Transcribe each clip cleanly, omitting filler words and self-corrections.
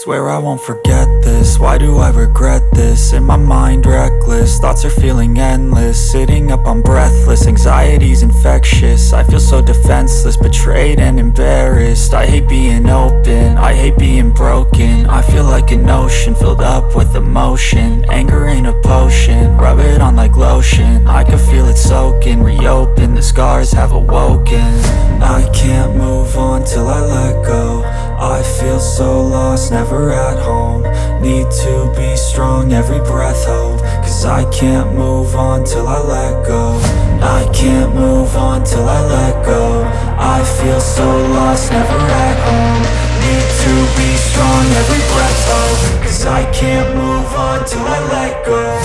Swear I won't forget this, why do I regret this? In my mind reckless, thoughts are feeling endless. Sitting up I'm breathless, anxiety's infectious. I feel so defenseless, betrayed and embarrassed. I hate being open, I hate being broken. I feel like an ocean filled up with emotion. Anger ain't a potion, rub it on like lotion. I can feel it soaking, reopen, the scars have awoken. I can't move on till I let go. I feel so lost, never at home. Need to be strong, every breath hope. Cause I can't move on till I let go. I can't move on till I let go. I feel so lost, never at home. Need to be strong, every breath hope. Cause I can't move on till I let go.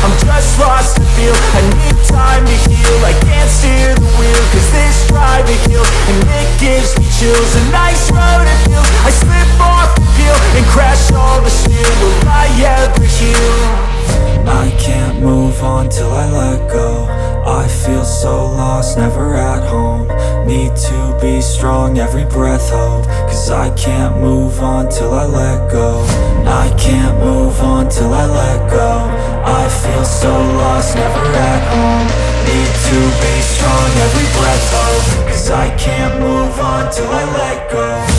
I'm just lost to feel. I need time to heal. I can't steer the wheel, cause this drive it kills. And it gives me chills. A nice road it feels. I slip off the peel and crash all the steel. Will I ever heal? I can't move on till I let go. I feel so lost, never at home. Need to be strong, every breath hope. Cause I can't move on till I let go. I can't move on till I let go. I feel so lost, never at home. Need to be strong, every breath hope. Cause I can't move on till I let go.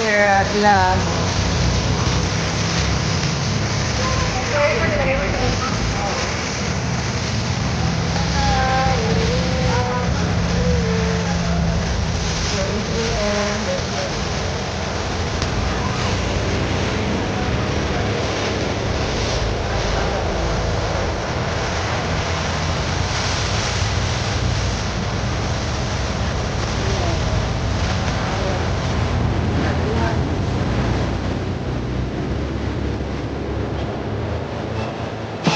here at last.